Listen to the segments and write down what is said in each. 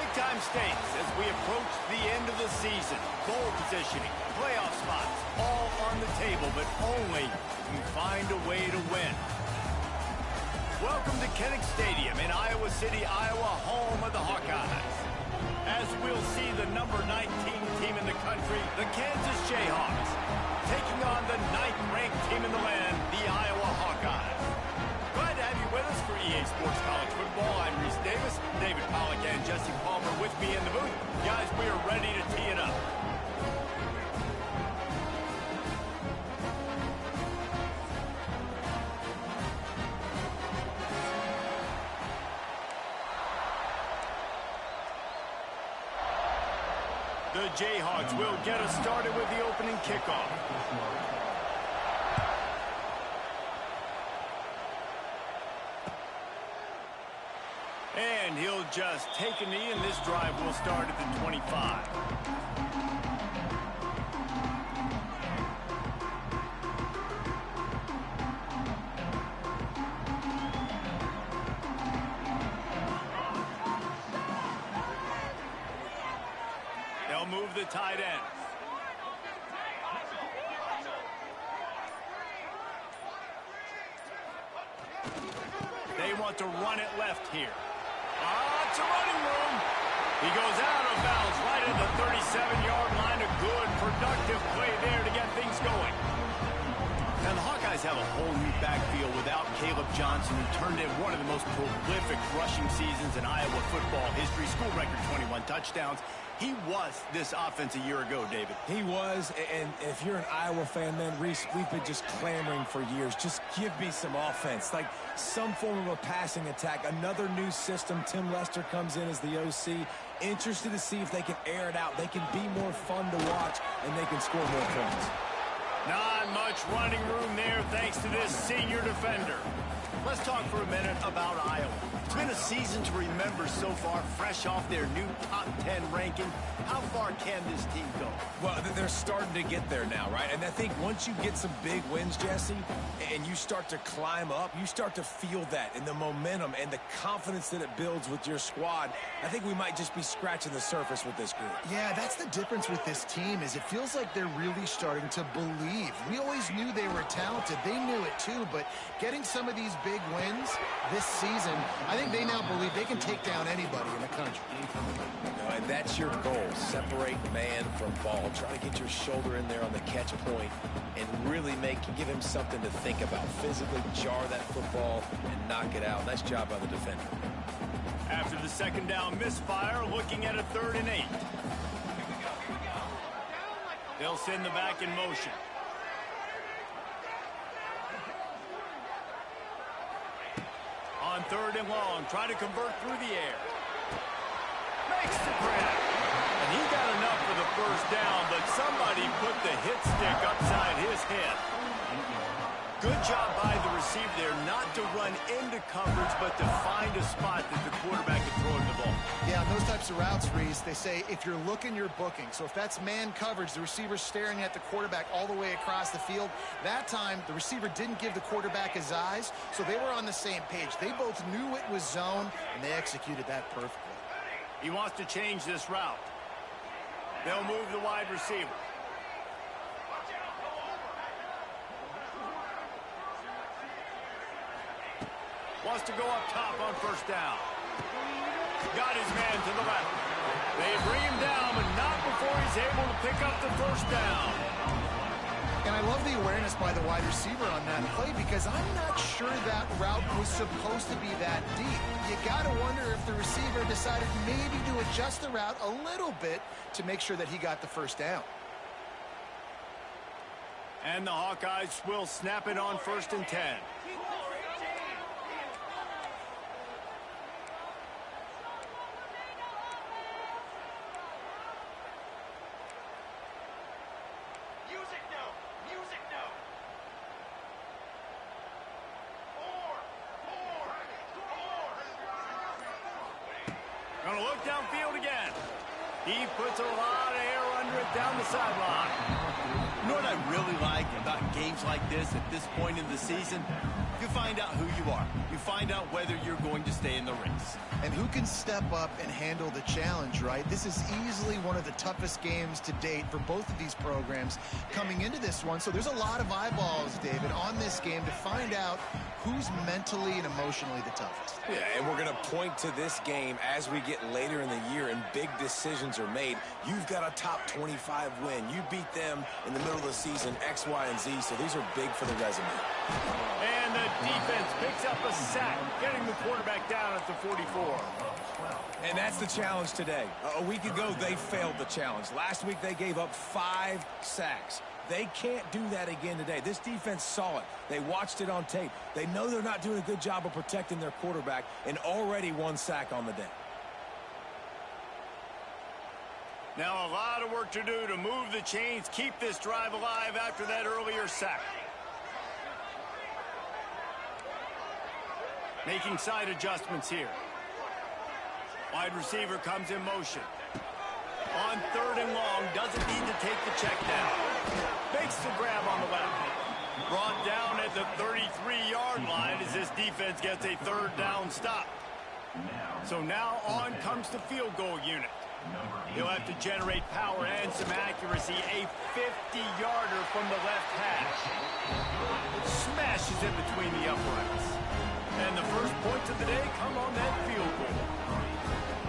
Big-time stakes as we approach the end of the season. Goal positioning, playoff spots, all on the table, but only if you find a way to win. Welcome to Kinnick Stadium in Iowa City, Iowa, home of the Hawkeyes. As we'll see the number 19 team in the country, the Kansas Jayhawks, taking on the 9th-ranked team in the land, the Iowa Hawkeyes. Glad to have you with us for EA Sports College Football. I'm Reese Davis, David Pollack and Jesse Palmer with me in the booth. Guys, we are ready to tee it up. The Jayhawks will get us started with the opening kickoff. And he'll just take a knee, and this drive will start at the 25. They'll move the tight end. They want to run it left here. It's a running room. He goes out of bounds right at the 37-yard line. A good, productive play there to get things going. Now, the Hawkeyes have a whole new backfield without Caleb Johnson, who turned in one of the most prolific rushing seasons in Iowa football history. School record 21 touchdowns. He was this offense a year ago, David. He was, and if you're an Iowa fan, man, Reese, we've been just clamoring for years. Just give me some offense, like some form of a passing attack. Another new system. Tim Lester comes in as the OC. Interested to see if they can air it out. They can be more fun to watch, and they can score more points. Not much running room there thanks to this senior defender. Let's talk for a minute about Iowa. It's been a season to remember so far, fresh off their new top 10 ranking. How far can this team go? Well, they're starting to get there now, right? And I think once you get some big wins, Jesse, and you start to climb up, you start to feel that and the momentum and the confidence that it builds with your squad. I think we might just be scratching the surface with this group. Yeah, that's the difference with this team is it feels like they're really starting to believe. We always knew they were talented. They knew it too, but getting some of these big wins this season, I think they now believe they can take down anybody in the country. And that's your goal. Separate man from ball. Try to get your shoulder in there on the catch point and really give him something to think about. Physically jar that football and knock it out. Nice job by the defender. After the second down misfire, looking at a 3rd and 8. They'll send the back in motion. On 3rd and long, try to convert through the air. Makes the grab. And he got enough for the first down, but somebody put the hit stick upside his head. Good job by the receiver there, not to run into coverage, but to find a spot that the quarterback can throw him the ball. Yeah, those types of routes, Reese, they say if you're looking, you're booking. So if that's man coverage, the receiver's staring at the quarterback all the way across the field. That time, the receiver didn't give the quarterback his eyes, so they were on the same page. They both knew it was zone, and they executed that perfectly. He wants to change this route. They'll move the wide receiver. Wants to go up top on first down. Got his man to the left. They bring him down, but not before he's able to pick up the first down. And I love the awareness by the wide receiver on that play because I'm not sure that route was supposed to be that deep. You got to wonder if the receiver decided maybe to adjust the route a little bit to make sure that he got the first down. And the Hawkeyes will snap it on 1st and 10. Gonna look downfield again. He puts a lot of air under it down the sideline. You know what I really like about games like this at this point in the season, you find out who you are. You find out whether you're going to stay in the race. And who can step up and handle the challenge, right? This is easily one of the toughest games to date for both of these programs coming into this one. So there's a lot of eyeballs, David, on this game to find out who's mentally and emotionally the toughest. Yeah, and we're going to point to this game as we get later in the year and big decisions are made. You've got a top 25 win. You beat them in the middle of the season, X, Y, and Z, so these are big for the resume. And the defense picks up a sack, getting the quarterback down at the 44. And that's the challenge today. A week ago, they failed the challenge. Last week, they gave up 5 sacks. They can't do that again today. This defense saw it. They watched it on tape. They know they're not doing a good job of protecting their quarterback, and already 1 sack on the day. Now a lot of work to do to move the chains, keep this drive alive after that earlier sack. Making side adjustments here. Wide receiver comes in motion. On 3rd and long, doesn't need to take the check down. Makes the grab on the left. Brought down at the 33-yard line as this defense gets a 3rd down stop. So now on comes the field goal unit. He'll have to generate power and some accuracy. A 50-yarder from the left hash. Smashes in between the uprights. And the first points of the day come on that field goal.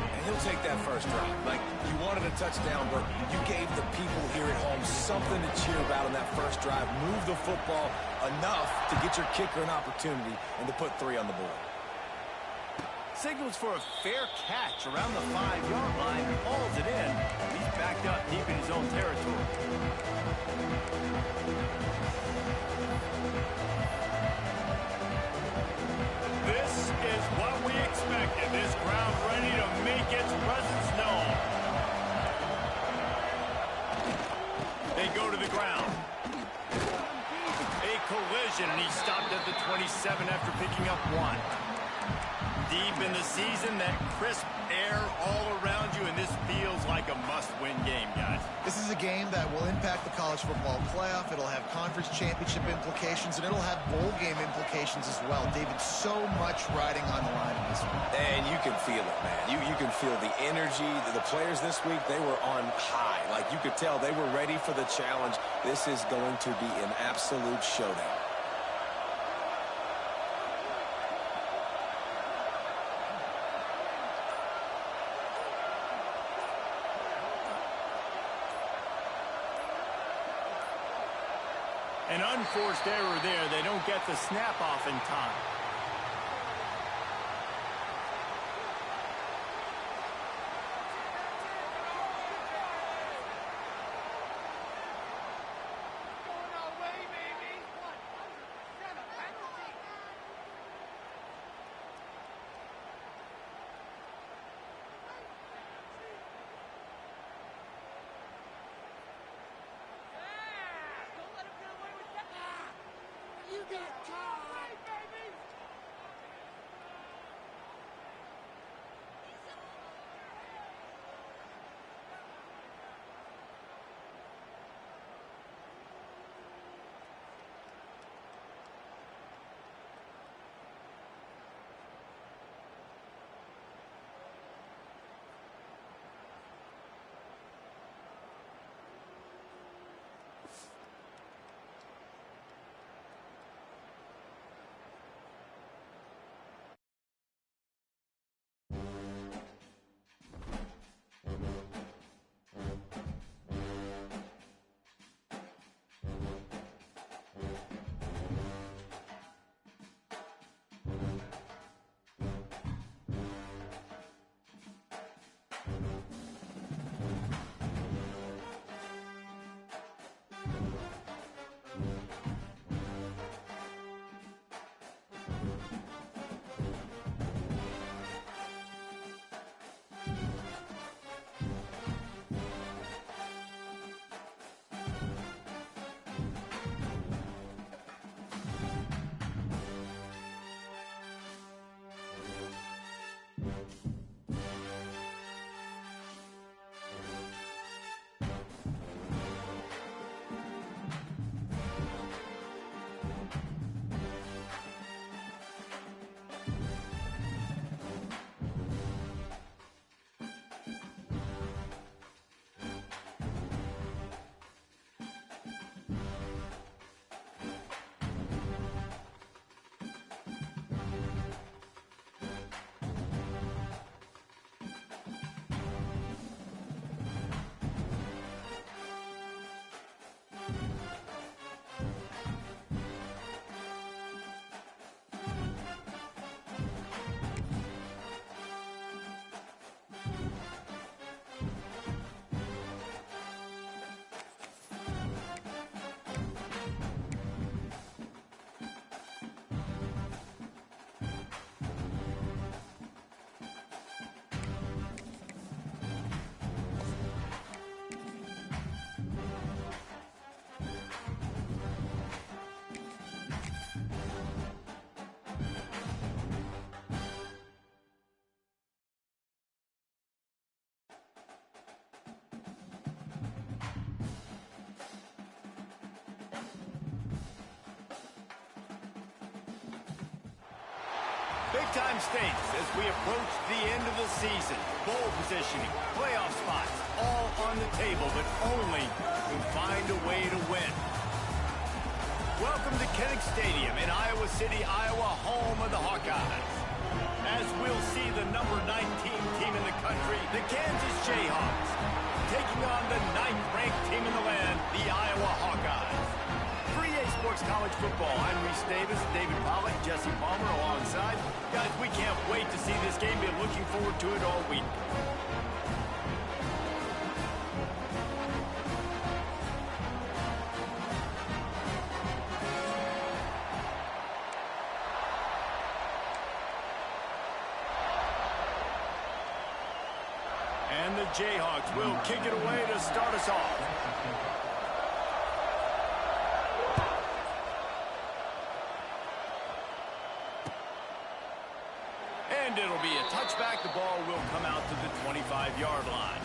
And he'll take that first drive. Like, you wanted a touchdown, but you gave the people here at home something to cheer about on that first drive. Move the football enough to get your kicker an opportunity and to put 3 on the board. Signals for a fair catch around the 5-yard line, hauls it in. He's backed up deep in his own territory. This is what we expected. This crowd ready to make its presence known. They go to the ground. A collision, and he stopped at the 27 after picking up 1. Deep in the season, that crisp air all around you, and this feels like a must-win game, guys. This is a game that will impact the college football playoff. It'll have conference championship implications, and it'll have bowl game implications as well. David, so much riding on the line in this one. And you can feel it, man. You can feel the energy. The players this week, they were on high. Like, you could tell they were ready for the challenge. This is going to be an absolute showdown. An unforced error there. They don't get the snap off in time. Big-time stakes as we approach the end of the season. Bowl positioning, playoff spots, all on the table, but only to find a way to win. Welcome to Kinnick Stadium in Iowa City, Iowa, home of the Hawkeyes. As we'll see the number 19 team in the country, the Kansas Jayhawks, taking on the 9th-ranked team in the land, the Iowa Hawkeyes. For EA Sports College Football, I'm Reese Davis, David Pollack, Jesse Palmer alongside. Guys, we can't wait to see this game. Been looking forward to it all week. And the Jayhawks will kick it away to start us off. And it'll be a touchback. The ball will come out to the 25-yard line.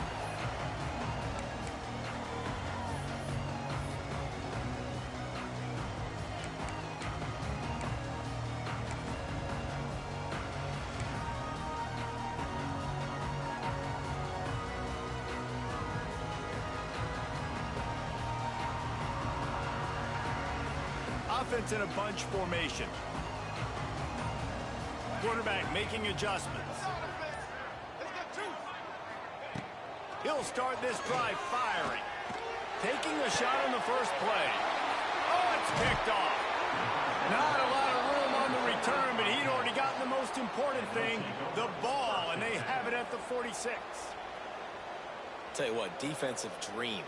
Offense in a bunch formation. Quarterback making adjustments. He'll start this drive firing. Taking a shot on the first play. Oh, it's picked off. Not a lot of room on the return, but he'd already gotten the most important thing, the ball, and they have it at the 46. Tell you what, defensive dream.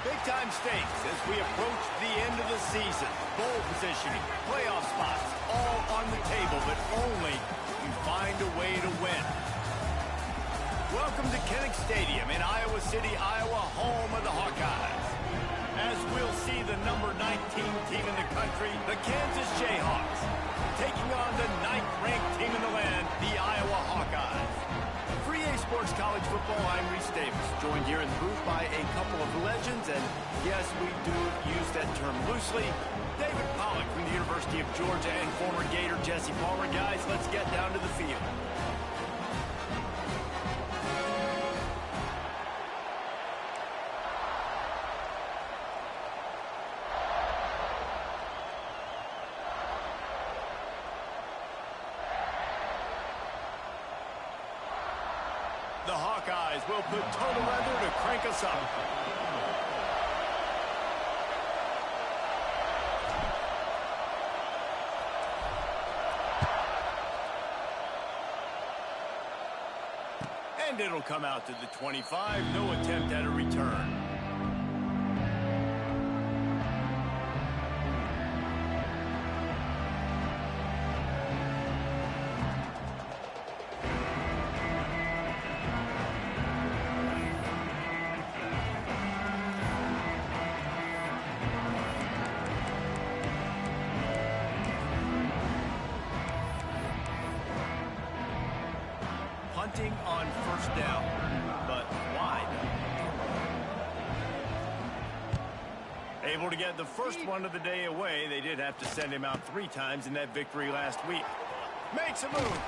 Big-time stakes as we approach the end of the season. Bowl positioning, playoff spots, all on the table, but only you find a way to win. Welcome to Kinnick Stadium in Iowa City, Iowa, home of the Hawkeyes. As we'll see the number 19 team in the country, the Kansas Jayhawks, taking on the 9th-ranked team in the land, the Iowa Hawkeyes. For EA Sports College Football, I'm Reese Davis, joined here in the booth by a couple of legends, and yes, we do use that term loosely. David Pollack from the University of Georgia and former Gator Jesse Palmer. Guys, let's get down to the field. The Hawkeyes will put total weather to crank us up. And it'll come out to the 25. No attempt at a return. Punting on first down, but wide. Able to get the first one of the day away. They did have to send him out 3 times in that victory last week. Makes a move.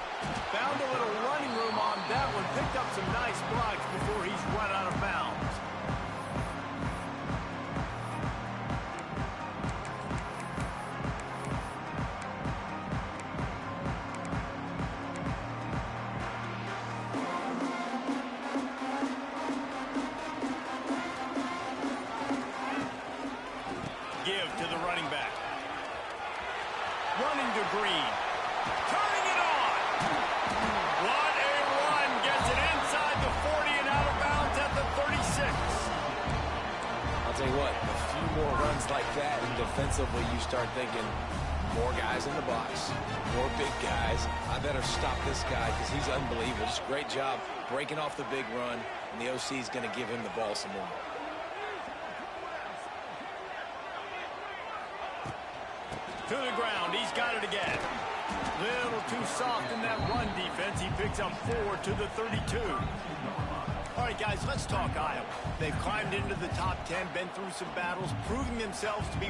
Found a little running room on that one. Picked up some nice blocks before he's run out of bounds. Give to the running back. Running to Green. Turning it on. What a run. Gets it inside the 40 and out of bounds at the 36. I'll tell you what, a few more runs like that, and defensively you start thinking, more guys in the box, more big guys. I better stop this guy because he's unbelievable. Just great job breaking off the big run, and the OC is going to give him the ball some more. To the ground. He's got it again. Little too soft in that run defense. He picks up 4 to the 32. All right, guys, let's talk Iowa. They've climbed into the top 10, been through some battles, proving themselves to be...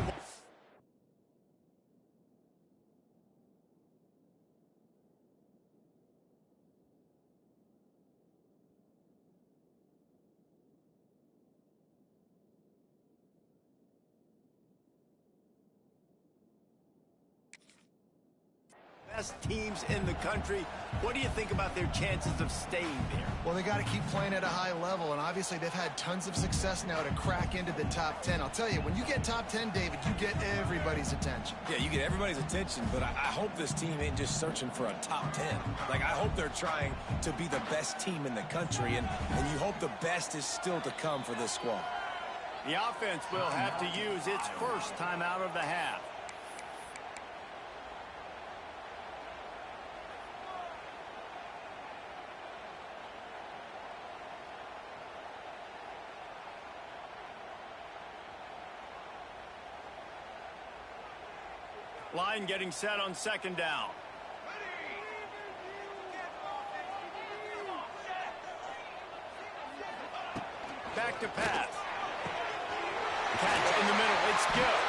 best teams in the country. What do you think about their chances of staying there? Well, they got to keep playing at a high level, and obviously they've had tons of success now to crack into the top 10. I'll tell you, when you get top 10, David, you get everybody's attention. Yeah, you get everybody's attention, but I hope this team ain't just searching for a top 10. Like, I hope they're trying to be the best team in the country, and you hope the best is still to come for this squad. The offense will have to use its first time out of the half. Line getting set on second down. Back to pass. Catch in the middle. It's good.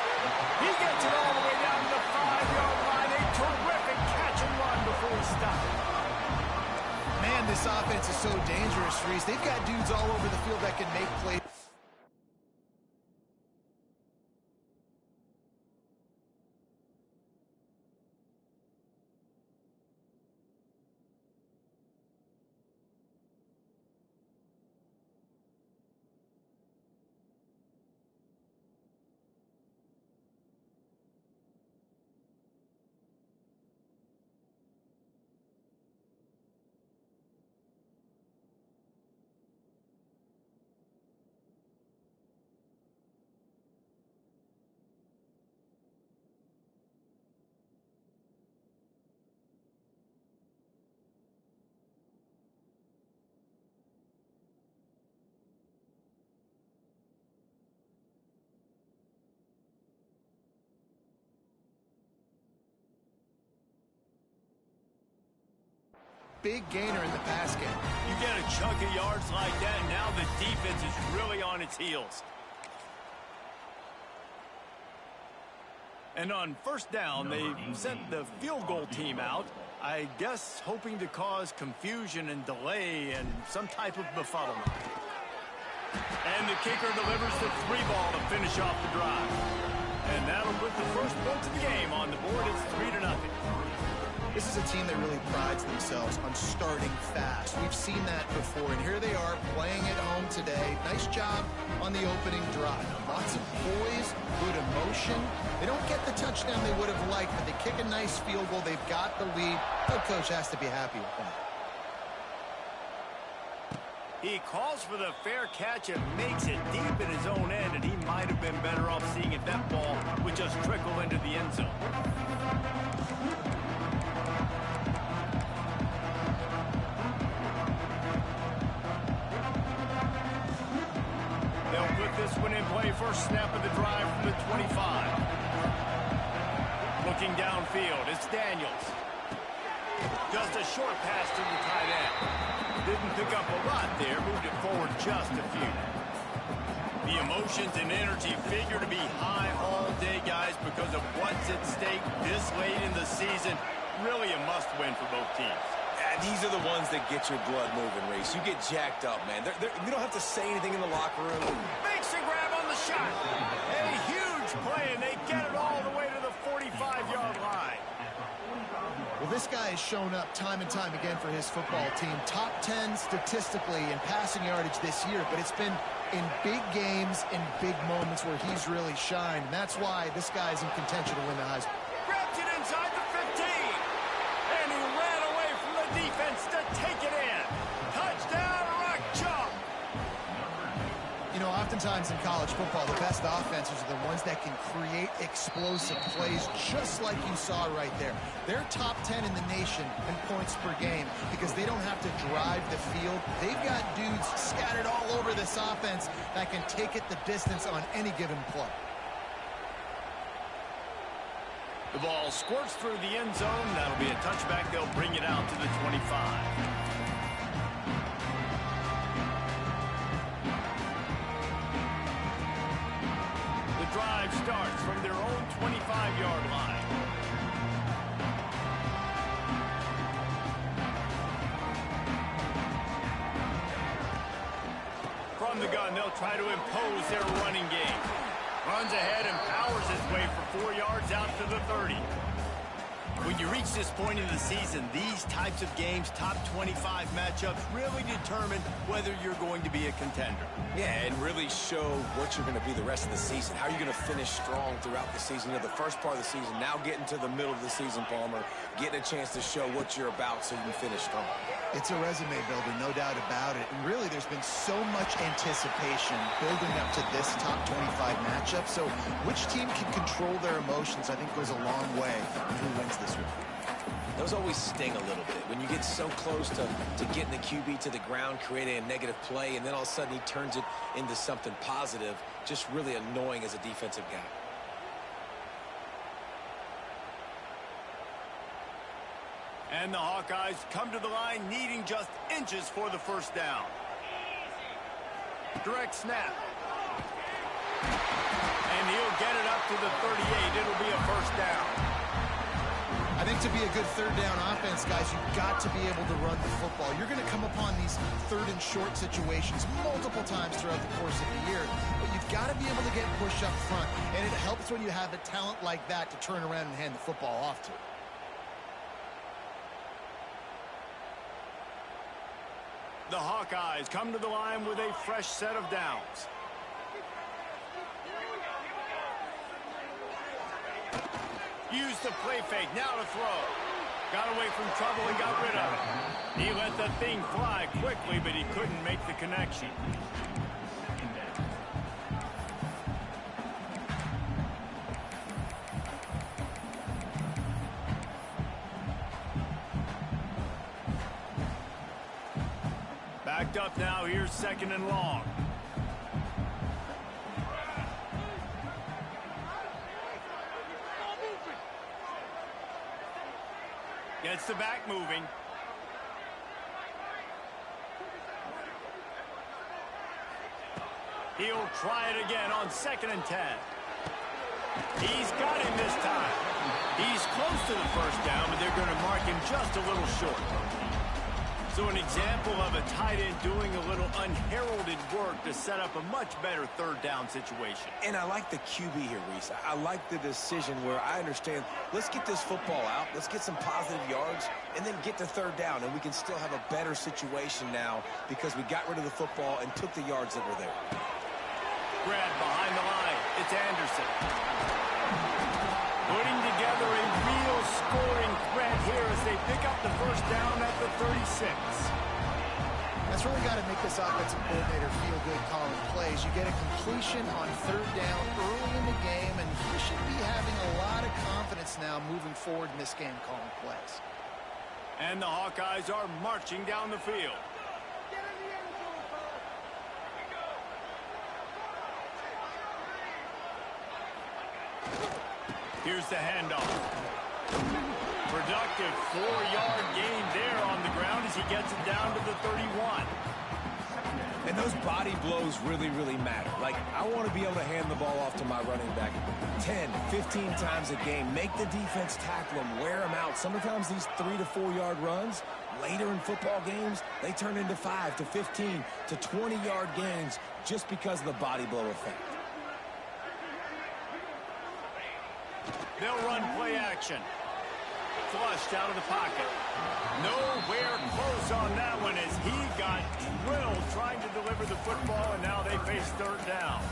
He gets it all the way down to the 5-yard line. A terrific catch and run before he stopped. Man, this offense is so dangerous, Reese. They've got dudes all over the field that can make plays. big gainer in the pass game. You get a chunk of yards like that, now the defense is really on its heels. And on first down, they sent the field goal team out, I guess hoping to cause confusion and delay and some type of befuddlement. And the kicker delivers the 3-ball to finish off the drive. And that'll put the first points of the game on the board. It's 3-0. This is a team that really prides themselves on starting fast. We've seen that before, and here they are playing at home today. Nice job on the opening drive. Lots of poise, good emotion. They don't get the touchdown they would have liked, but they kick a nice field goal. They've got the lead. The coach has to be happy with that. He calls for the fair catch and makes it deep in his own end, and he might have been better off seeing if that ball would just trickle into the end zone. They'll put this one in play. First snap of the drive from the 25. Looking downfield, it's Daniels. Just a short pass to the tight end. Didn't pick up a lot there, moved it forward just a few. The emotions and energy figure to be high all day, guys, because of what's at stake this late in the season. Really a must-win for both teams. These are the ones that get your blood moving, Reese. You get jacked up, man. You don't have to say anything in the locker room. Makes a grab on the shot. A huge play, and they get it all the way to the 45-yard line. Well, this guy has shown up time and time again for his football team. Top 10 statistically in passing yardage this year, but it's been in big games, in big moments where he's really shined. And that's why this guy's in contention to win the Heisman. Grabs it inside the 15. And he ran away from the defense to take it in. Touchdown, Rock Chalk. You know, oftentimes in college football, the best offenses are the ones that can create explosive plays, just like you saw right there. They're top 10 in the nation in points per game because they don't have to drive the field. They've got dudes scattered all over this offense that can take it the distance on any given play. The ball squirts through the end zone. That'll be a touchback. They'll bring it out to the 25. Drive starts from their own 25-yard line. From the gun, they'll try to impose their running game. Runs ahead and powers his way for 4 yards out to the 30. When you reach this point in the season, these types of games, top 25 matchups, really determine whether you're going to be a contender. Yeah, and really show what you're going to be the rest of the season. How you're going to finish strong throughout the season. You know, the first part of the season, now getting to the middle of the season, Palmer, getting a chance to show what you're about so you can finish strong. It's a resume builder, no doubt about it. And really, there's been so much anticipation building up to this top 25 matchup. So which team can control their emotions, I think, goes a long way in who wins this one. Those always sting a little bit. When you get so close to getting the QB to the ground, creating a negative play, and then all of a sudden he turns it into something positive, just really annoying as a defensive guy. And the Hawkeyes come to the line needing just inches for the first down. Direct snap. And he'll get it up to the 38. It'll be a first down. I think to be a good third down offense, guys, you've got to be able to run the football. You're going to come upon these third and short situations multiple times throughout the course of the year, but you've got to be able to get push up front, and it helps when you have a talent like that to turn around and hand the football off to. The Hawkeyes come to the line with a fresh set of downs. Used the play fake, now to throw. Got away from trouble and got rid of it. He let the thing fly quickly, but he couldn't make the connection. Backed up now, here's second and long. Gets the back moving. He'll try it again on 2nd and 10. He's got him this time. He's close to the first down, but they're going to mark him just a little short. So an example of a tight end doing a little unheralded work to set up a much better 3rd down situation. And I like the QB here, Reese. I like the decision where I understand, let's get this football out, let's get some positive yards, and then get to 3rd down, and we can still have a better situation now because we got rid of the football and took the yards that were there. Grab behind the line. It's Anderson. Putting together a real scoring threat here as they pick up the first down at the 36. That's really got to make this offensive coordinator feel good calling plays. You get a completion on 3rd down early in the game, and he should be having a lot of confidence now moving forward in this game calling plays. And the Hawkeyes are marching down the field. Here's the handoff. Productive 4-yard gain there on the ground as he gets it down to the 31. And those body blows really, really matter. Like, I want to be able to hand the ball off to my running back 10, 15 times a game. Make the defense tackle them, wear them out. Sometimes these 3- to 4-yard runs, later in football games, they turn into 5 to 15 to 20-yard gains just because of the body blow effect. They'll run play action. Flushed out of the pocket. Nowhere close on that one as he got drilled trying to deliver the football, and now they face 3rd down.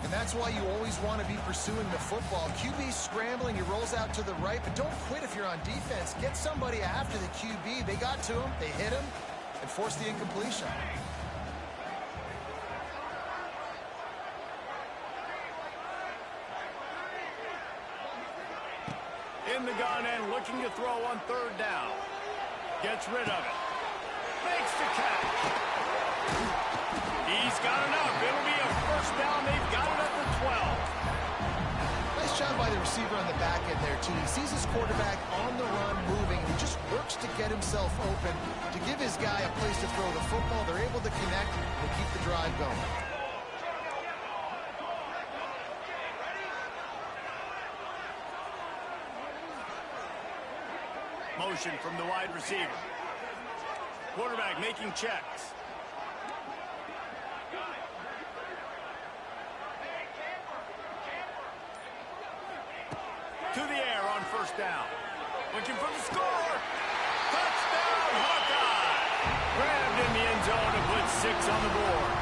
And that's why you always want to be pursuing the football. QB scrambling, he rolls out to the right, but don't quit if you're on defense. Get somebody after the QB. They got to him, they hit him, and forced the incompletion. In the gun and looking to throw on 3rd down. Gets rid of it. Makes the catch. He's got enough. It'll be a first down. They've got it at the 12. Nice job by the receiver on the back end there, too. He sees his quarterback on the run moving, and he just works to get himself open to give his guy a place to throw the football. They're able to connect and keep the drive going. Motion from the wide receiver. Quarterback making checks. To the air on 1st down. Looking for the score. Touchdown, Hawkeye. Grabbed in the end zone and put 6 on the board.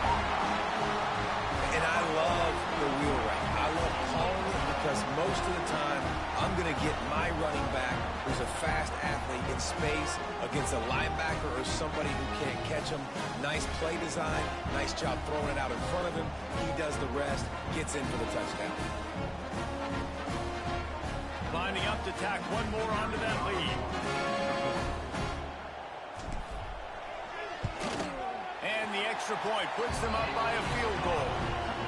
And I love the wheel route. I love calling it because most of the time I'm going to get my running back who's a fast athlete in space against a linebacker or somebody who can't catch him. Nice play design, nice job throwing it out in front of him. He does the rest, gets in for the touchdown. Lining up to tack one more onto that lead. And the extra point puts them up by a field goal.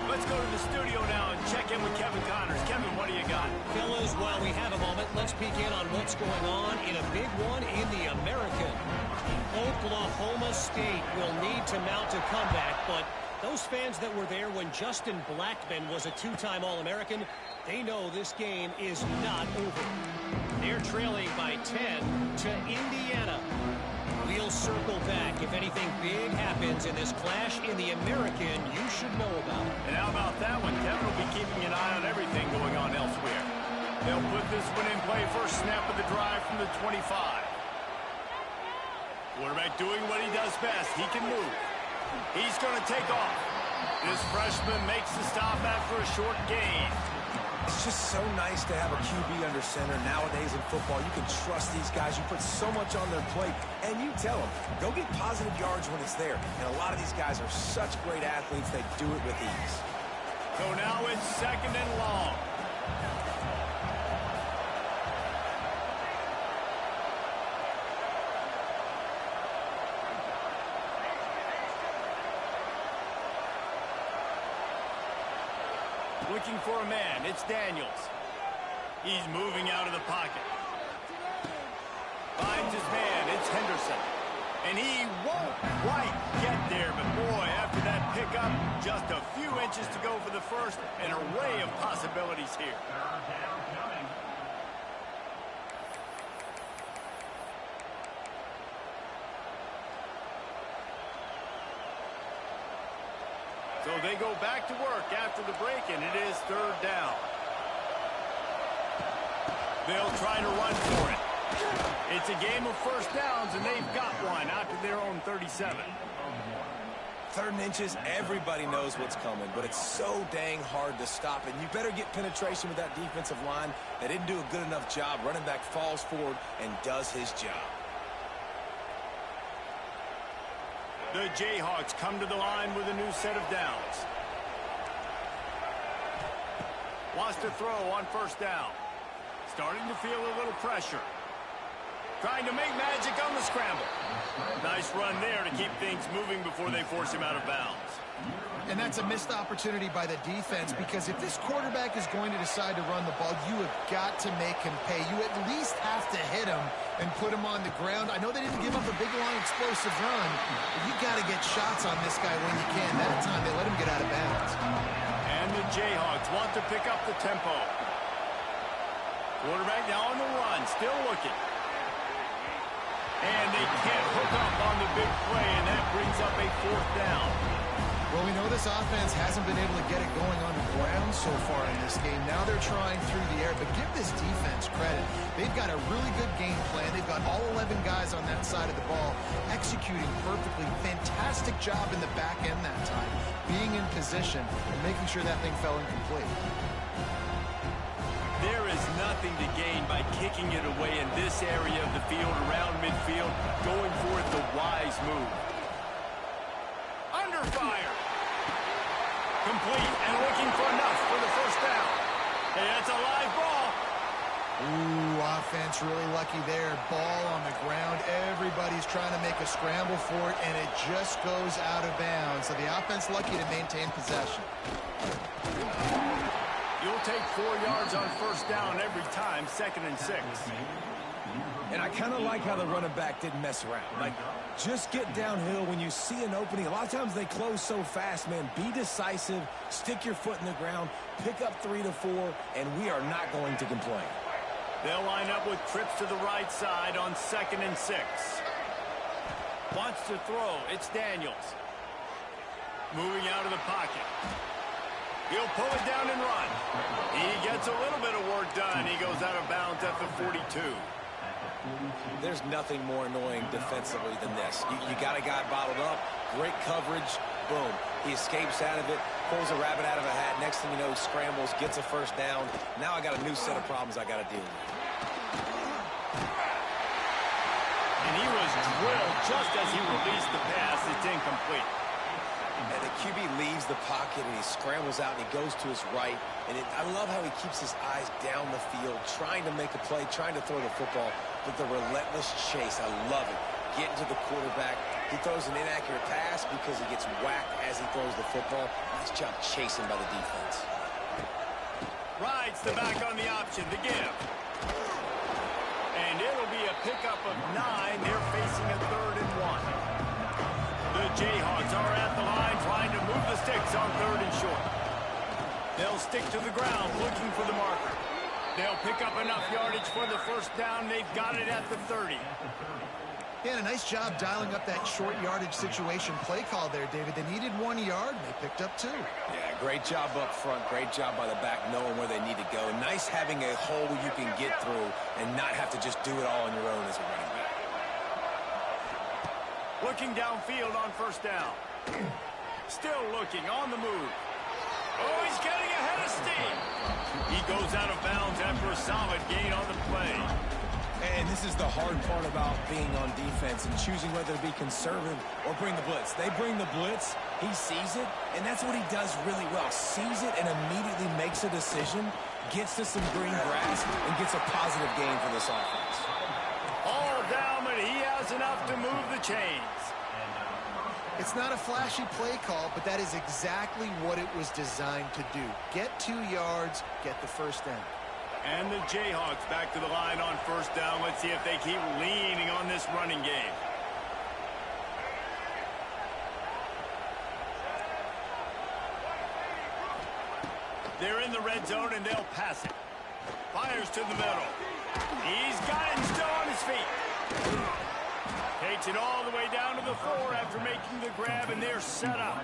Let's go to the studio now and check in with Kevin Connors. Kevin, what do you got? Fellas, while we have a moment, let's peek in on what's going on in a big one in the American. Oklahoma State will need to mount a comeback, but those fans that were there when Justin Blackmon was a 2-time All-American, they know this game is not over. They're trailing by 10 to Indiana. We'll circle back. If anything big happens in this clash in the American, you should know about it. And how about that one? Kevin will be keeping an eye on everything going on elsewhere. They'll put this one in play. First snap of the drive from the 25. Quarterback doing what he does best. He can move. He's going to take off. This freshman makes the stop after a short gain. It's just so nice to have a QB under center. Nowadays in football, you can trust these guys. You put so much on their plate, and you tell them, go get positive yards when it's there. And a lot of these guys are such great athletes, they do it with ease. So now it's 2nd and long. Looking for a man. It's Daniels. He's moving out of the pocket. Finds his man. It's Henderson. And he won't quite get there, but boy, after that pickup, just a few inches to go for the first, an array of possibilities here. So they go back to work after the break, and it is third down. They'll try to run for it. It's a game of first downs, and they've got one out to their own 37. 3rd and inches, everybody knows what's coming, but it's so dang hard to stop. And you better get penetration with that defensive line. They didn't do a good enough job. Running back falls forward and does his job. The Jayhawks come to the line with a new set of downs. Wants to throw on first down. Starting to feel a little pressure. Trying to make magic on the scramble. Nice run there to keep things moving before they force him out of bounds. And that's a missed opportunity by the defense, because if this quarterback is going to decide to run the ball, you have got to make him pay. You at least have to hit him and put him on the ground. I know they didn't give up a big, long, explosive run, but you got to get shots on this guy when you can. That time, they let him get out of bounds. And the Jayhawks want to pick up the tempo. Quarterback now on the run, still looking. And they can't hook up on the big play, and that brings up a 4th down. Well, we know this offense hasn't been able to get it going on the ground so far in this game. Now they're trying through the air, but give this defense credit. They've got a really good game plan. They've got all 11 guys on that side of the ball executing perfectly. Fantastic job in the back end that time, being in position and making sure that thing fell incomplete. There is nothing to gain by kicking it away in this area of the field, around midfield, going for it the wise move. Under fire. Complete and looking for enough for the first down. Hey, that's a live ball. Ooh, offense really lucky there. Ball on the ground. Everybody's trying to make a scramble for it, and it just goes out of bounds. So the offense lucky to maintain possession. You'll take 4 yards on first down every time, 2nd and 6. And I kind of like how the running back didn't mess around. Like, just get downhill when you see an opening. A lot of times they close so fast, man. Be decisive, stick your foot in the ground, pick up 3 to 4, and we are not going to complain. They'll line up with trips to the right side on 2nd and 6. Wants to throw. It's Daniels. Moving out of the pocket. He'll pull it down and run. He gets a little bit of work done. He goes out of bounds at the 42. There's nothing more annoying defensively than this. You got a guy bottled up, great coverage, boom. He escapes out of it, pulls a rabbit out of a hat. Next thing you know, he scrambles, gets a first down. Now I got a new set of problems I got to deal with. And he was drilled just as he released the pass. It's incomplete. And the QB leaves the pocket, and he scrambles out, and he goes to his right. And I love how he keeps his eyes down the field, trying to make a play, trying to throw the football, but the relentless chase, I love it. Getting to the quarterback. He throws an inaccurate pass because he gets whacked as he throws the football. Nice job chasing by the defense. Rides the back on the option to give. And it'll be a pickup of 9. They're facing a 3rd and 1. The Jayhawks are at the line trying to move the sticks on 3rd and short. They'll stick to the ground looking for the marker. They'll pick up enough yardage for the first down. They've got it at the 30. Yeah, a nice job dialing up that short yardage situation play call there, David. They needed 1 yard, and they picked up 2. Yeah, great job up front. Great job by the back knowing where they need to go. Nice having a hole you can get through and not have to just do it all on your own as a running back. Looking downfield on first down. Still looking on the move. Oh, he's getting ahead of steam. He goes out of bounds after a solid gain on the play. And this is the hard part about being on defense and choosing whether to be conservative or bring the blitz. They bring the blitz, he sees it, and that's what he does really well. Sees it and immediately makes a decision, gets to some green grass, and gets a positive gain for this offense. All down, but he has enough to move the chains. It's not a flashy play call, but that is exactly what it was designed to do. Get 2 yards, get the first down. And the Jayhawks back to the line on first down. Let's see if they keep leaning on this running game. They're in the red zone, and they'll pass it. Fires to the middle. He's got it and still on his feet. Takes it all the way down to the 4 after making the grab, and they're set up.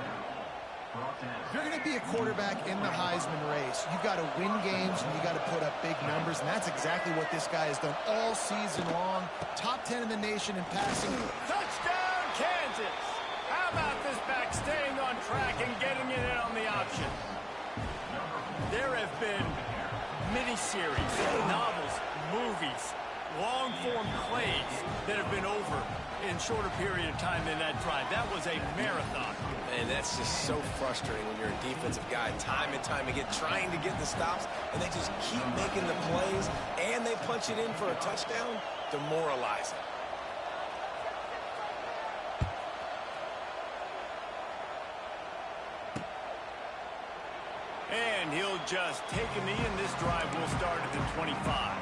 If you're going to be a quarterback in the Heisman race, you've got to win games and you got to put up big numbers, and that's exactly what this guy has done all season long. Top 10 in the nation in passing. Touchdown, Kansas! How about this back staying on track and getting it in on the option? There have been miniseries, novels, movies, long-form plays that have been over in shorter period of time than that drive. That was a marathon. And that's just so frustrating when you're a defensive guy, time and time again, trying to get the stops, and they just keep making the plays, and they punch it in for a touchdown. Demoralizing. And he'll just take a knee, and this drive will start at the 25.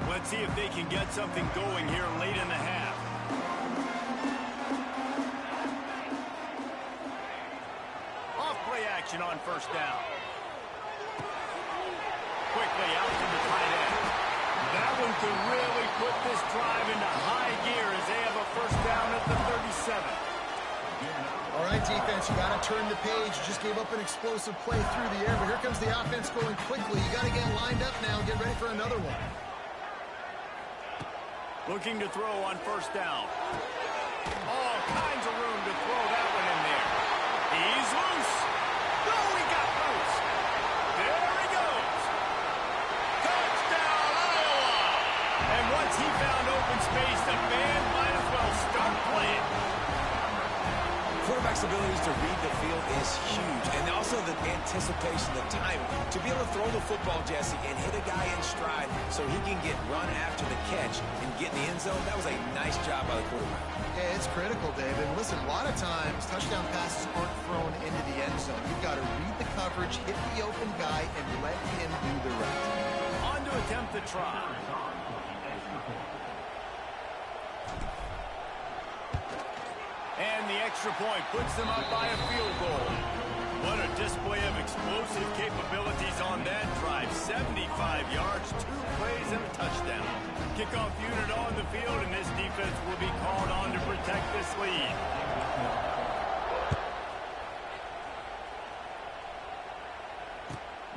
Let's see if they can get something going here late in the half. Off play action on first down. Quickly out to the tight end. That one could really put this drive into high gear as they have a first down at the 37. All right, defense, you got to turn the page. You just gave up an explosive play through the air, but here comes the offense going quickly. You got to get lined up now and get ready for another one. Looking to throw on first down. All kinds of room to throw that one in there. He's loose. No, he got loose. There he goes. Touchdown, Iowa. And once he found open space, the band might as well start playing. Quarterback's abilities to read the field is huge, and also the anticipation, the time to be able to throw the football, Jesse, and hit a guy in stride so he can get run after the catch and get in the end zone. That was a nice job by the quarterback. Yeah, it's critical, David. Listen, a lot of times touchdown passes aren't thrown into the end zone. You've got to read the coverage, hit the open guy, and let him do the rest. On to attempt the try. And the extra point puts them up by a field goal. What a display of explosive capabilities on that drive. 75 yards, 2 plays, and a touchdown. Kickoff unit on the field, and this defense will be called on to protect this lead.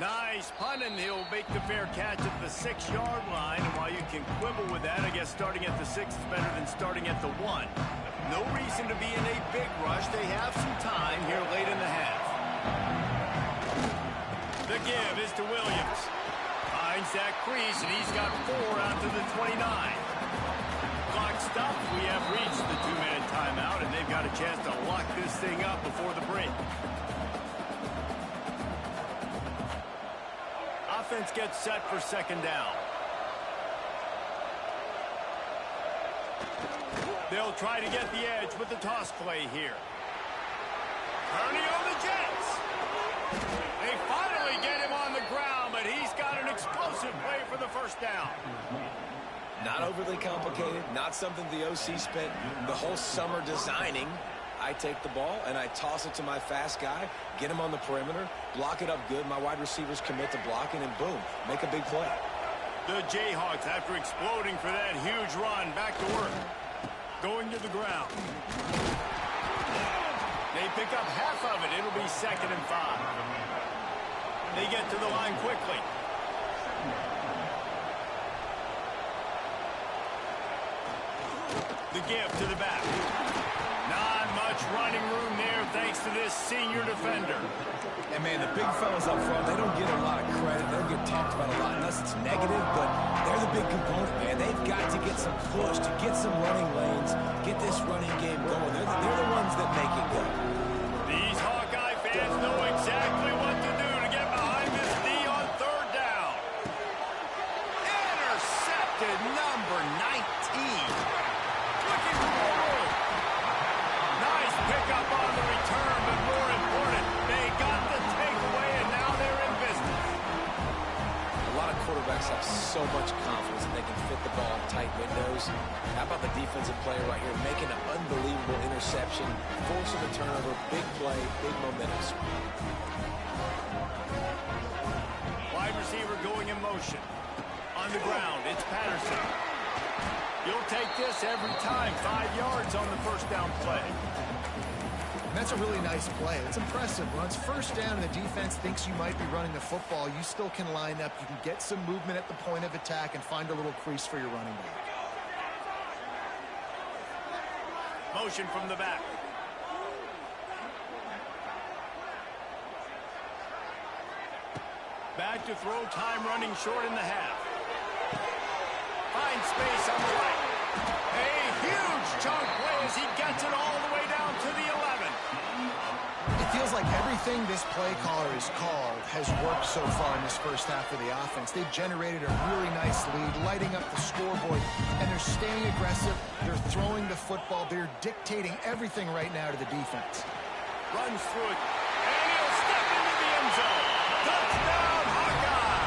Nice punt, and he'll make the fair catch at the 6-yard line. And while you can quibble with that, I guess starting at the 6 is better than starting at the 1. No reason to be in a big rush. They have some time here late in the half. The give is to Williams. Finds that crease, and he's got 4 out to the 29. Clock stopped. We have reached the 2-minute timeout, and they've got a chance to lock this thing up before the break. Offense gets set for second down. They'll try to get the edge with the toss play here. Turning on the Jets. They finally get him on the ground, but he's got an explosive play for the first down. Not overly complicated, not something the OC spent the whole summer designing. I take the ball and I toss it to my fast guy, get him on the perimeter, block it up good. My wide receivers commit to blocking, and boom, make a big play. The Jayhawks, after exploding for that huge run, back to work. Going to the ground. They pick up half of it. It'll be 2nd and 5. They get to the line quickly. The give to the back. Not much running room there thanks to this senior defender. And, man, the big fellas up front, they don't get a lot of credit. They don't get talked about a lot unless it's negative, but they're the big component, man. They've got to get some push, to get some running lanes, get this running game going. They're the ones that make it go. These Hawkeye fans know exactly what to do to get behind this D on 3rd down. Intercepted, number 19. Looking for more room. Nice pickup on the return, but more important, they got the takeaway, and now they're in business. A lot of quarterbacks have so much confidence, and they they can fit the ball in tight windows. How about the defensive player right here making an unbelievable interception, forcing a turnover, big play, big momentum. Wide receiver going in motion. On the ground, it's Patterson. You'll take this every time. 5 yards on the first down play. And that's a really nice play. It's impressive. When it's first down and the defense thinks you might be running the football, you still can line up. You can get some movement at the point of attack and find a little crease for your running back. Motion from the back. Back to throw, time running short in the half. Finds space on the right. A huge chunk play as he gets it all the way down to the 11. It feels like everything this play caller has called has worked so far in this first half of the offense. They've generated a really nice lead, lighting up the scoreboard, and they're staying aggressive. They're throwing the football. They're dictating everything right now to the defense. Runs through it, and he'll step into the end zone. Touchdown, Hawkeye!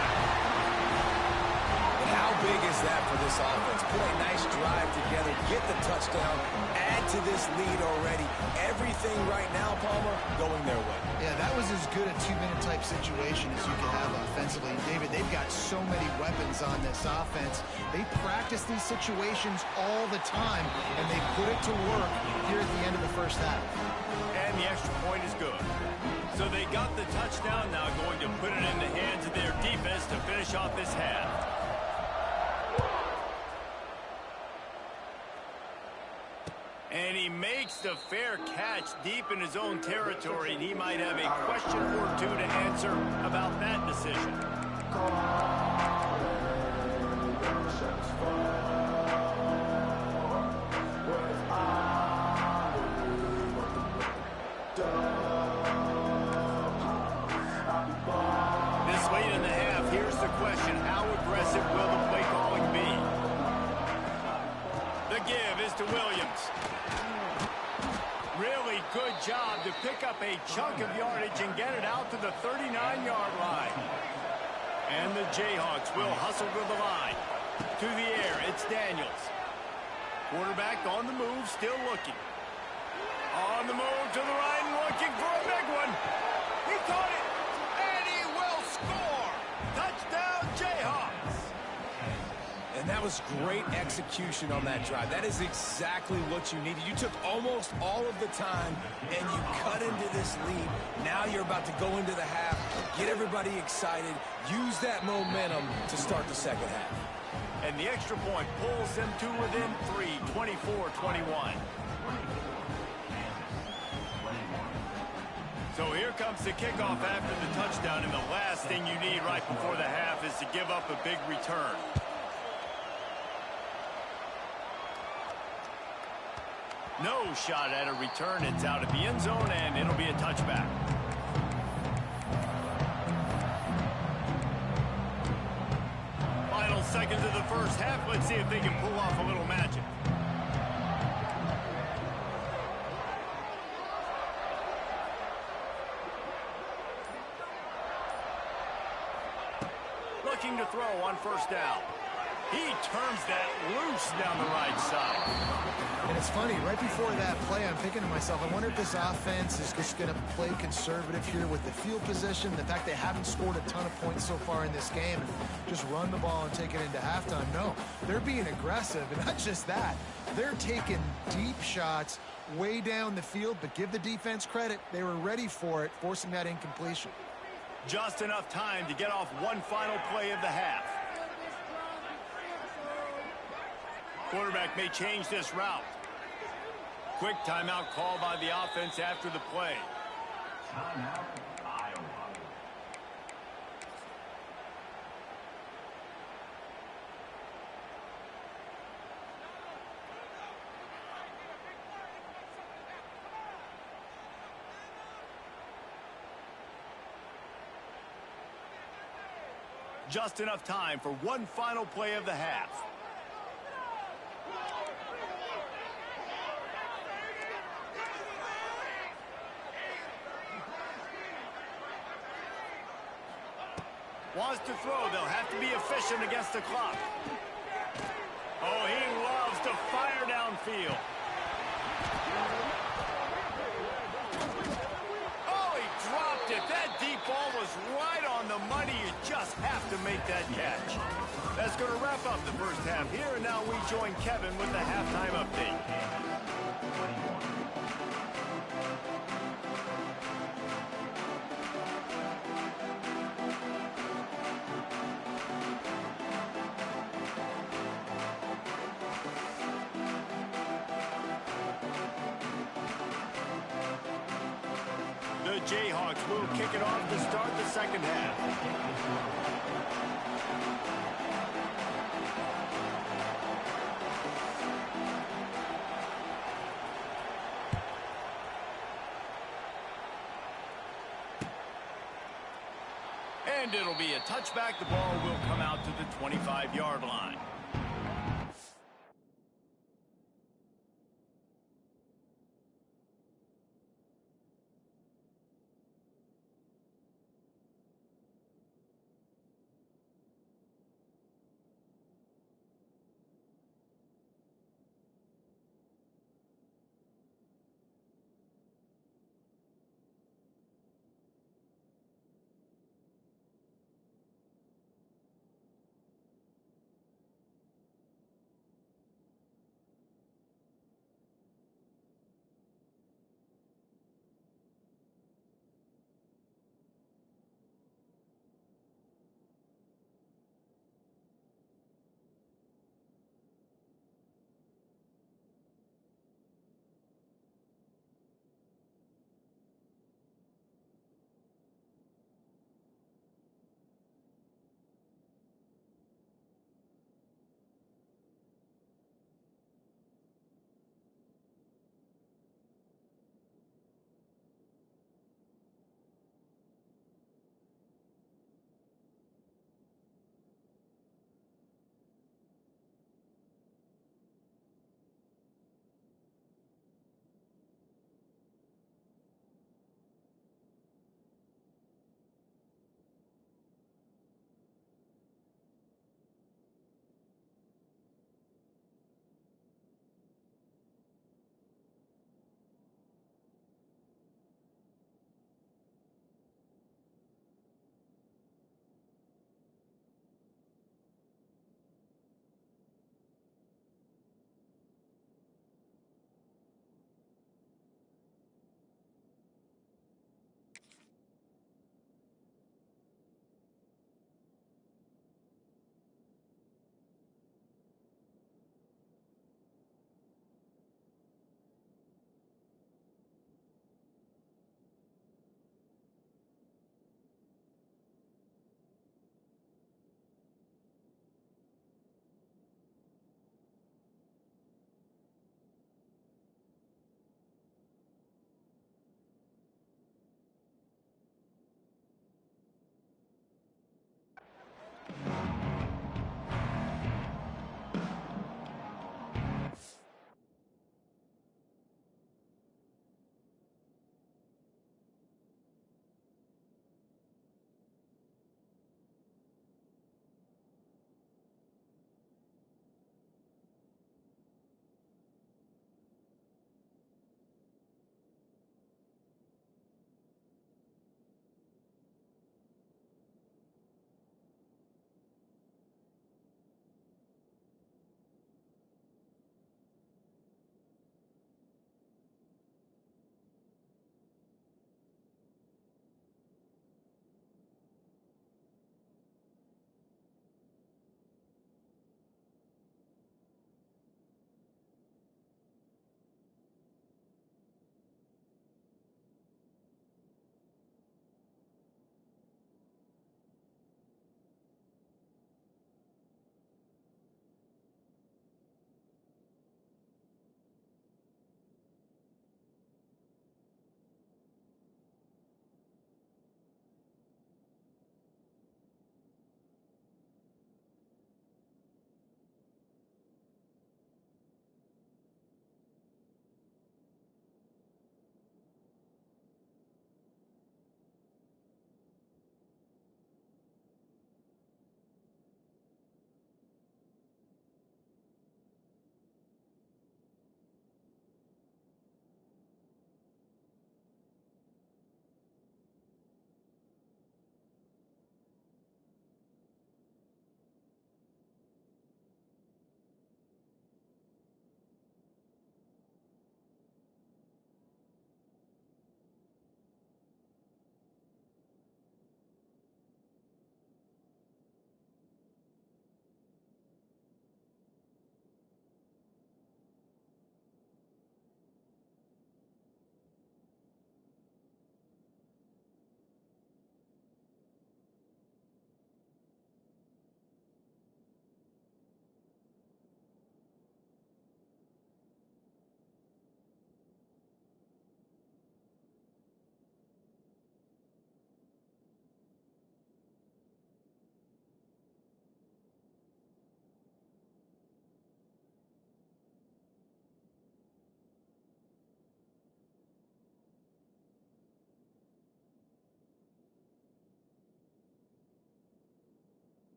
And how big is that for this offense? Put a nice drive together, get the touchdown, add to this lead already. Everything right now, Palmer, going their way. Yeah, that was as good a two-minute type situation as you can have offensively. And David, they've got so many weapons on this offense. They practice these situations all the time, and they put it to work here at the end of the first half. And the extra point is good. So they got the touchdown, now going to put it in the hands of their defense to finish off this half. And he makes the fair catch deep in his own territory, and he might have a question or two to answer about that decision. This late in the half, here's the question: how aggressive will the play calling be? The give is to Williams. Really good job to pick up a chunk of yardage and get it out to the 39-yard line. And the Jayhawks will hustle to the line. To the air, it's Daniels. Quarterback on the move, still looking. On the move to the right, looking for a big one. He caught it, and he will score. Touchdown, Jayhawks. And that was great execution on that drive. That is exactly what you needed. You took almost all of the time, and you cut into this lead. Now you're about to go into the half, get everybody excited, use that momentum to start the second half. And the extra point pulls them to within 3, 24-21. So here comes the kickoff after the touchdown, and the last thing you need right before the half is to give up a big return. No shot at a return. It's out of the end zone, and it'll be a touchback. Final seconds of the first half. Let's see if they can pull off a little magic. Looking to throw on first down. He turns that loose down the right side. And it's funny, right before that play, I'm thinking to myself, I wonder if this offense is just going to play conservative here with the field position, the fact they haven't scored a ton of points so far in this game, and just run the ball and take it into halftime. No, they're being aggressive, and not just that. They're taking deep shots way down the field, but give the defense credit. They were ready for it, forcing that incompletion. Just enough time to get off one final play of the half. Quarterback may change this route. Quick timeout call by the offense after the play. Just enough time for one final play of the half. Wants to throw. They'll have to be efficient against the clock. Oh, he loves to fire downfield. Oh, he dropped it. That deep ball was right on the money. You just have to make that catch. That's going to wrap up the first half here, and now we join Kevin with the halftime update. The Jayhawks will kick it off to start the second half. And it'll be a touchback. The ball will come out to the 25-yard line.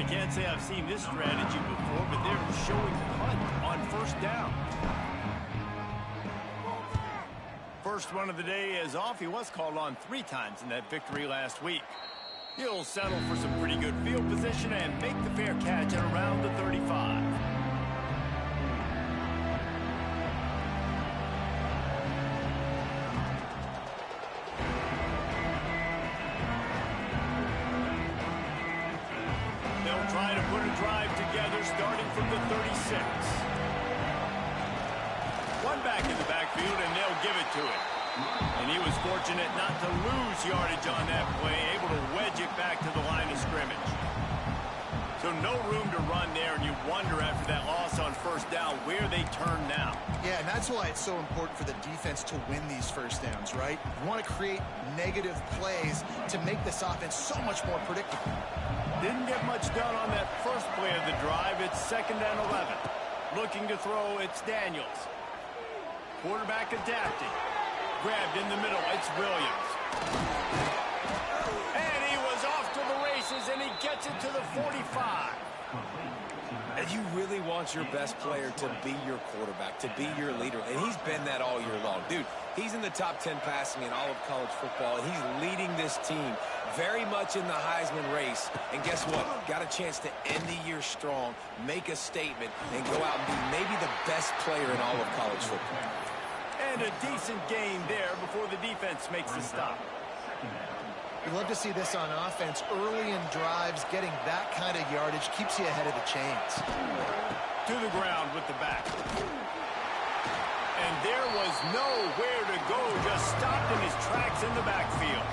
can't say I've seen this strategy before, but they're showing punt on first down. First one of the day is off. He was called on 3 times in that victory last week. He'll settle for some pretty good field position and make the fair catch at around the 35. They'll try to put a drive together starting from the 36. One back in the backfield, and they'll give it to him. And he was fortunate not to lose yardage on that play, able to wedge it back to the line of scrimmage. So no room to run there, and you wonder after that loss on first down where they turn now. Yeah, and that's why it's so important for the defense to win these first downs, right? You want to create negative plays to make this offense so much more predictable. Didn't get much done on that first play of the drive. It's 2nd and 11. Looking to throw, it's Daniels. Quarterback adapting. Grabbed in the middle, it's Williams. And he was off to the races, and he gets it to the 45. And you really want your best player to be your quarterback, to be your leader. And he's been that all year long. Dude, he's in the top 10 passing in all of college football, and he's leading this team very much in the Heisman race. And guess what? Got a chance to end the year strong, make a statement, and go out and be maybe the best player in all of college football. And a decent gain there before the defense makes the stop. You'd love to see this on offense. Early in drives, getting that kind of yardage keeps you ahead of the chains. To the ground with the back. And there was nowhere to go, just stopped in his tracks in the backfield.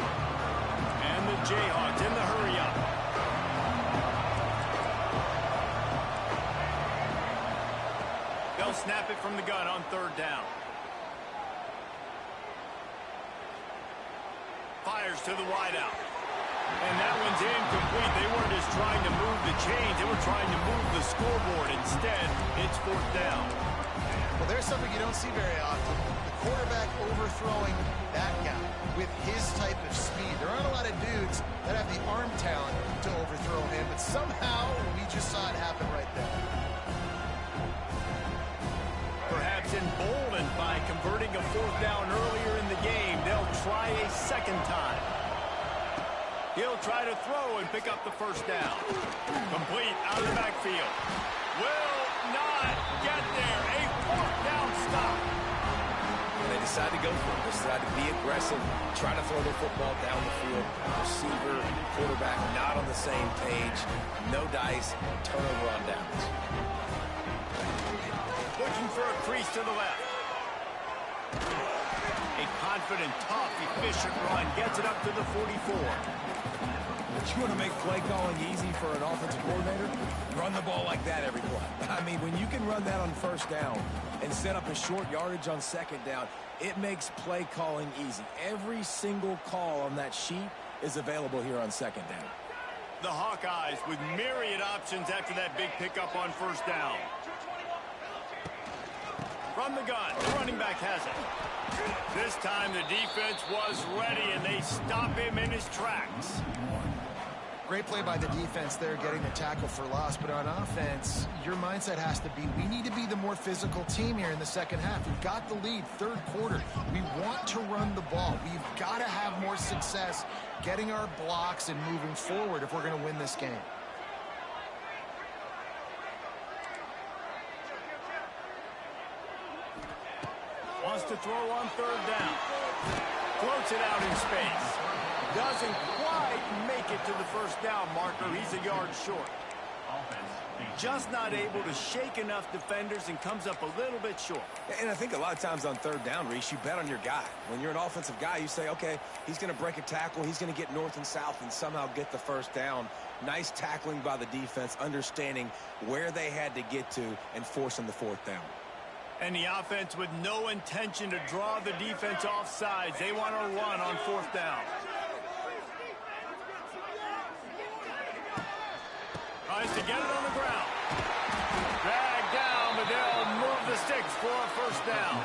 And the Jayhawks in the hurry-up. They'll snap it from the gun on 3rd down. Fires to the wideout. And that one's incomplete. They weren't just trying to move the chains. They were trying to move the scoreboard. Instead, it's 4th down. Well, there's something you don't see very often. The quarterback overthrowing that guy with his type of speed. There aren't a lot of dudes that have the arm talent to overthrow him, but somehow we just saw it happen right there. Perhaps emboldened by converting a 4th down earlier in the game, they'll try a 2nd time. He'll try to throw and pick up the 1st down. Complete out of the backfield. Will not get there. A 4th down stop. And they decide to go for it. They decide to be aggressive, try to throw the football down the field. Receiver, quarterback not on the same page. No dice, turnover on downs. Looking for a crease to the left. A confident, tough, efficient run gets it up to the 44. You want to make play calling easy for an offensive coordinator? Run the ball like that every play. I mean, when you can run that on 1st down and set up a short yardage on 2nd down, it makes play calling easy. Every single call on that sheet is available here on 2nd down. The Hawkeyes with myriad options after that big pickup on 1st down. From the gun, the running back has it. This time the defense was ready, and they stop him in his tracks. Great play by the defense there, getting the tackle for loss. But on offense, your mindset has to be, we need to be the more physical team here in the 2nd half. We've got the lead, 3rd quarter. We want to run the ball. We've got to have more success getting our blocks and moving forward if we're going to win this game. Wants to throw on 3rd down. Floats it out in space. Doesn't quite make it to the 1st down marker. He's a yard short. Just not able to shake enough defenders and comes up a little bit short. And I think a lot of times on 3rd down, Reese, you bet on your guy. When you're an offensive guy, you say, okay, he's going to break a tackle. He's going to get north and south and somehow get the 1st down. Nice tackling by the defense, understanding where they had to get to and forcing the 4th down. And the offense with no intention to draw the defense off sides. They want to run on 4th down. Tries to get it on the ground. Dragged down, but they'll move the sticks for a 1st down.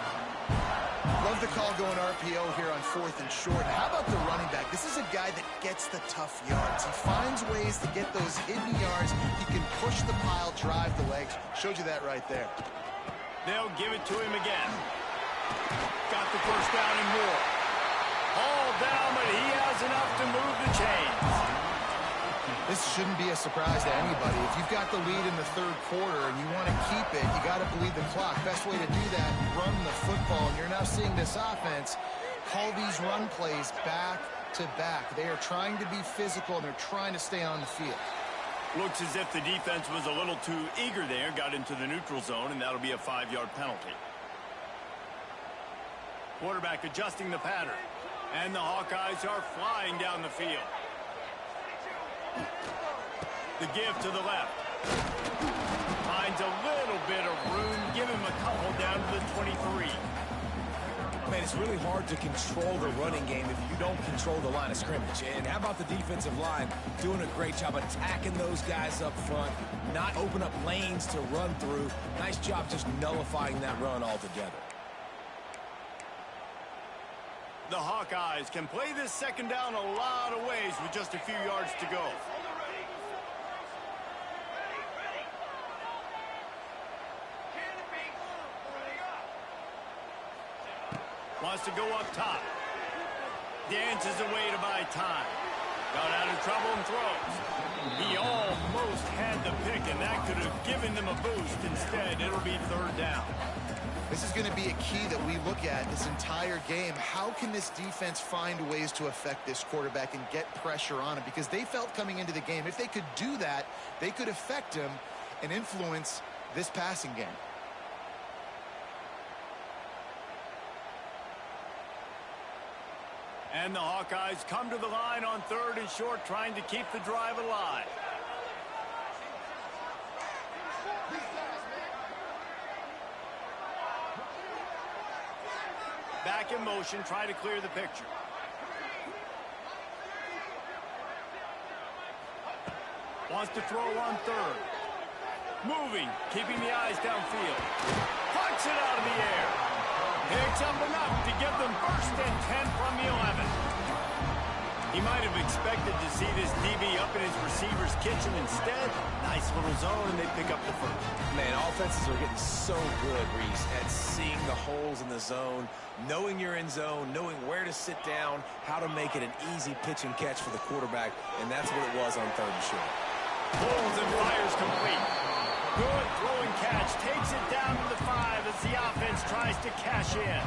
Love the call going RPO here on 4th and short. How about the running back? This is a guy that gets the tough yards. He finds ways to get those hidden yards. He can push the pile, drive the legs. Showed you that right there. They'll give it to him again. Got the first down and more. All down, but he has enough to move the chains. This shouldn't be a surprise to anybody. If you've got the lead in the 3rd quarter and you want to keep it, you got to bleed the clock. Best way to do that, run the football. And you're now seeing this offense call these run plays back to back. They are trying to be physical, and they're trying to stay on the field. Looks as if the defense was a little too eager there, got into the neutral zone, and that'll be a 5-yard penalty. Quarterback adjusting the pattern, and the Hawkeyes are flying down the field. The give to the left. Finds a little bit of room. Give him a couple down to the 23. Man, it's really hard to control the running game if you don't control the line of scrimmage. And how about the defensive line doing a great job attacking those guys up front, not open up lanes to run through. Nice job just nullifying that run altogether. The Hawkeyes can play this 2nd down a lot of ways with just a few yards to go. Wants to go up top. Dances away to buy time. Got out of trouble and throws. He almost had the pick, and that could have given them a boost. Instead, it'll be 3rd down. This is going to be a key that we look at this entire game. How can this defense find ways to affect this quarterback and get pressure on him? Because they felt coming into the game, if they could do that, they could affect him and influence this passing game. And the Hawkeyes come to the line on 3rd and short, trying to keep the drive alive. Back in motion, try to clear the picture. Wants to throw on 3rd. Moving, keeping the eyes downfield. Punts it out of the air. Picks up enough to give them 1st and 10 from the 11. He might have expected to see this DB up in his receiver's kitchen. Instead, nice little zone, and they pick up the 1st. Man, offenses are getting so good, Reese, at seeing the holes in the zone, knowing you're in zone, knowing where to sit down, how to make it an easy pitch and catch for the quarterback, and that's what it was on 3rd and short. Pulls and fires complete. Good throw and catch. Takes it down to the 5 as the offense tries to cash in.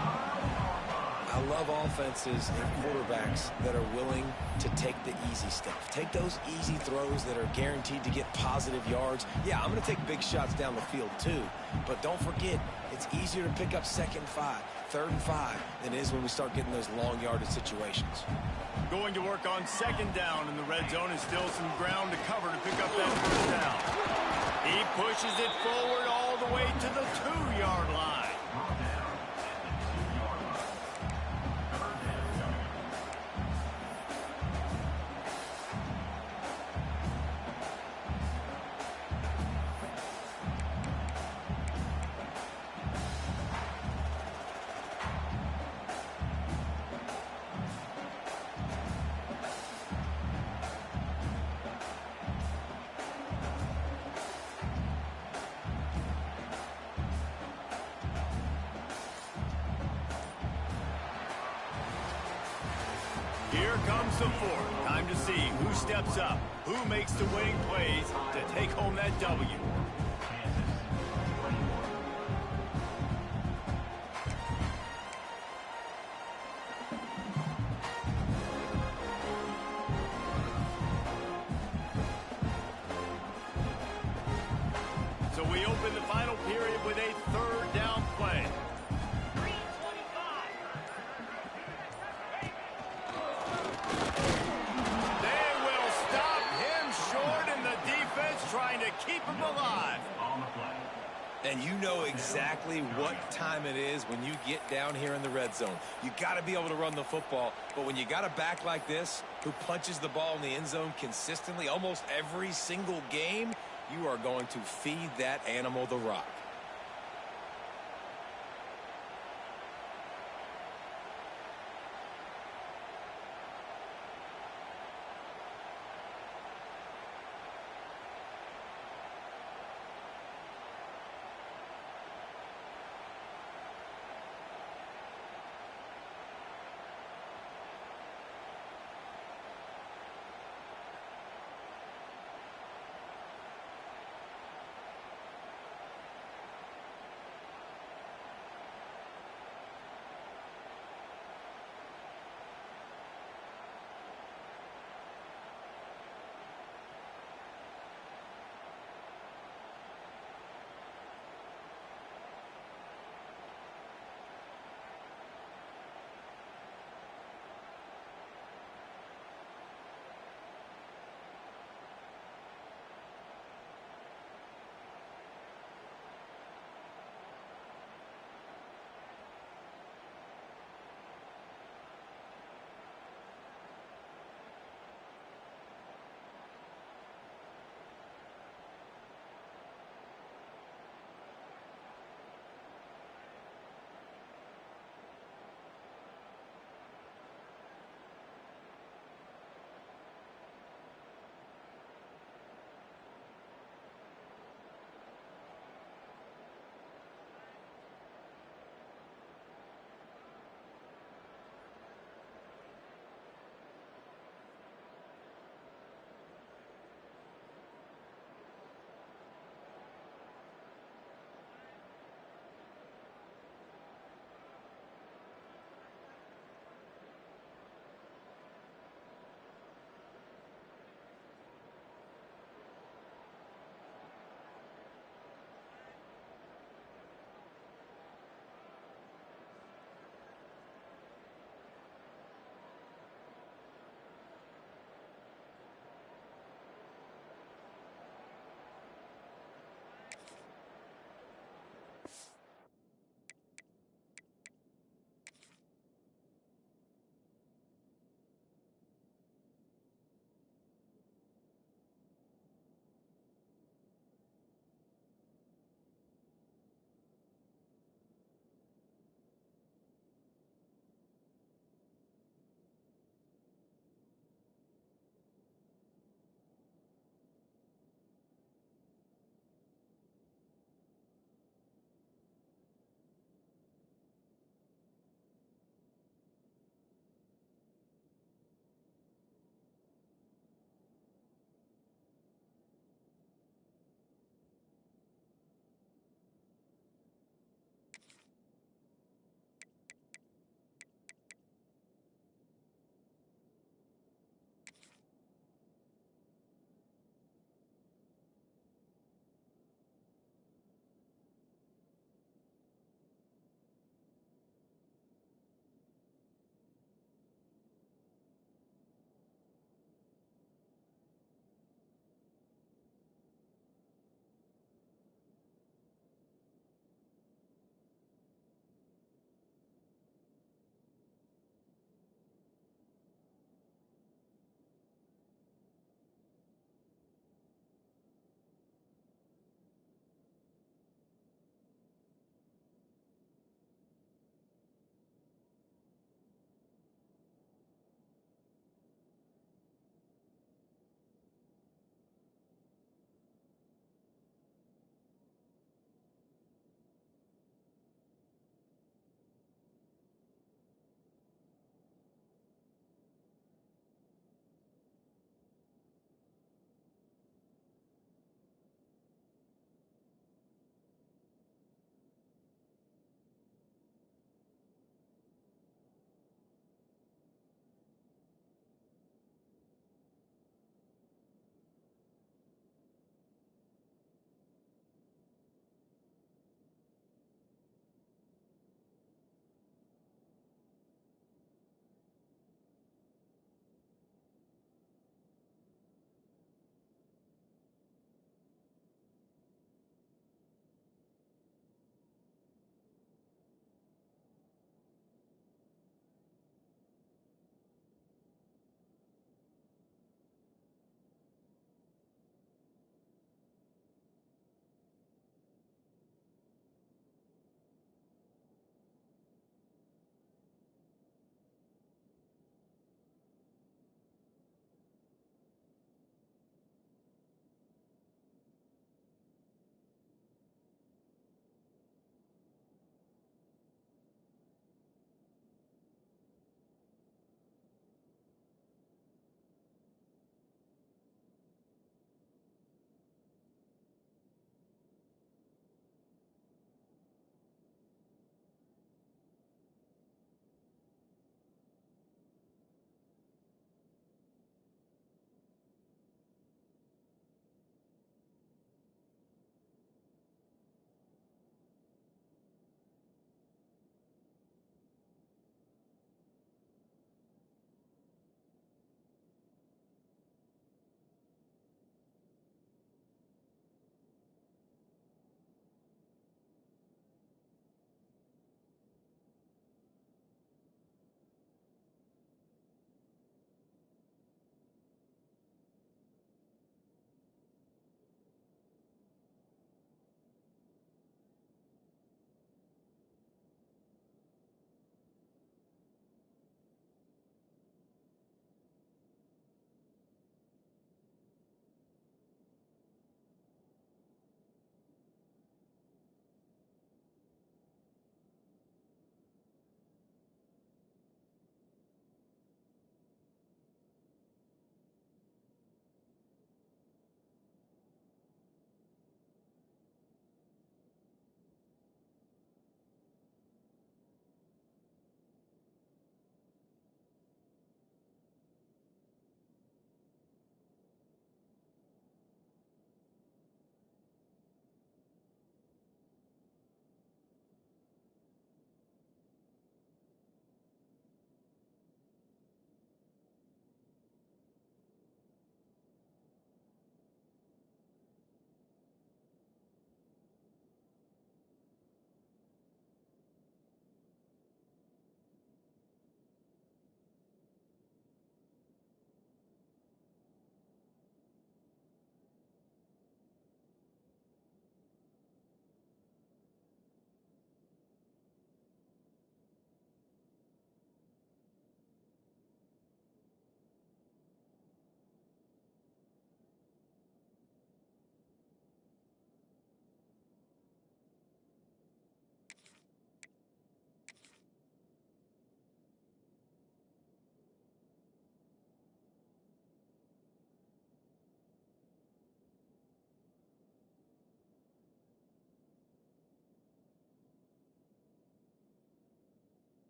I love offenses and quarterbacks that are willing to take the easy stuff. Take those easy throws that are guaranteed to get positive yards. Yeah, I'm going to take big shots down the field too, but don't forget, it's easier to pick up 2nd and 5, 3rd and 5 than it is when we start getting those long yardage situations. Going to work on 2nd down in the red zone, and still some ground to cover to pick up that 1st down. He pushes it forward all the way to the 2-yard line. Here comes the 4th. Time to see who steps up, who makes the winning plays to take home that W. So we open the final period with a 3rd down play. Trying to keep him alive. And you know exactly what time it is when you get down here in the red zone. You got to be able to run the football, but when you got a back like this who punches the ball in the end zone consistently almost every single game, you are going to feed that animal the rock.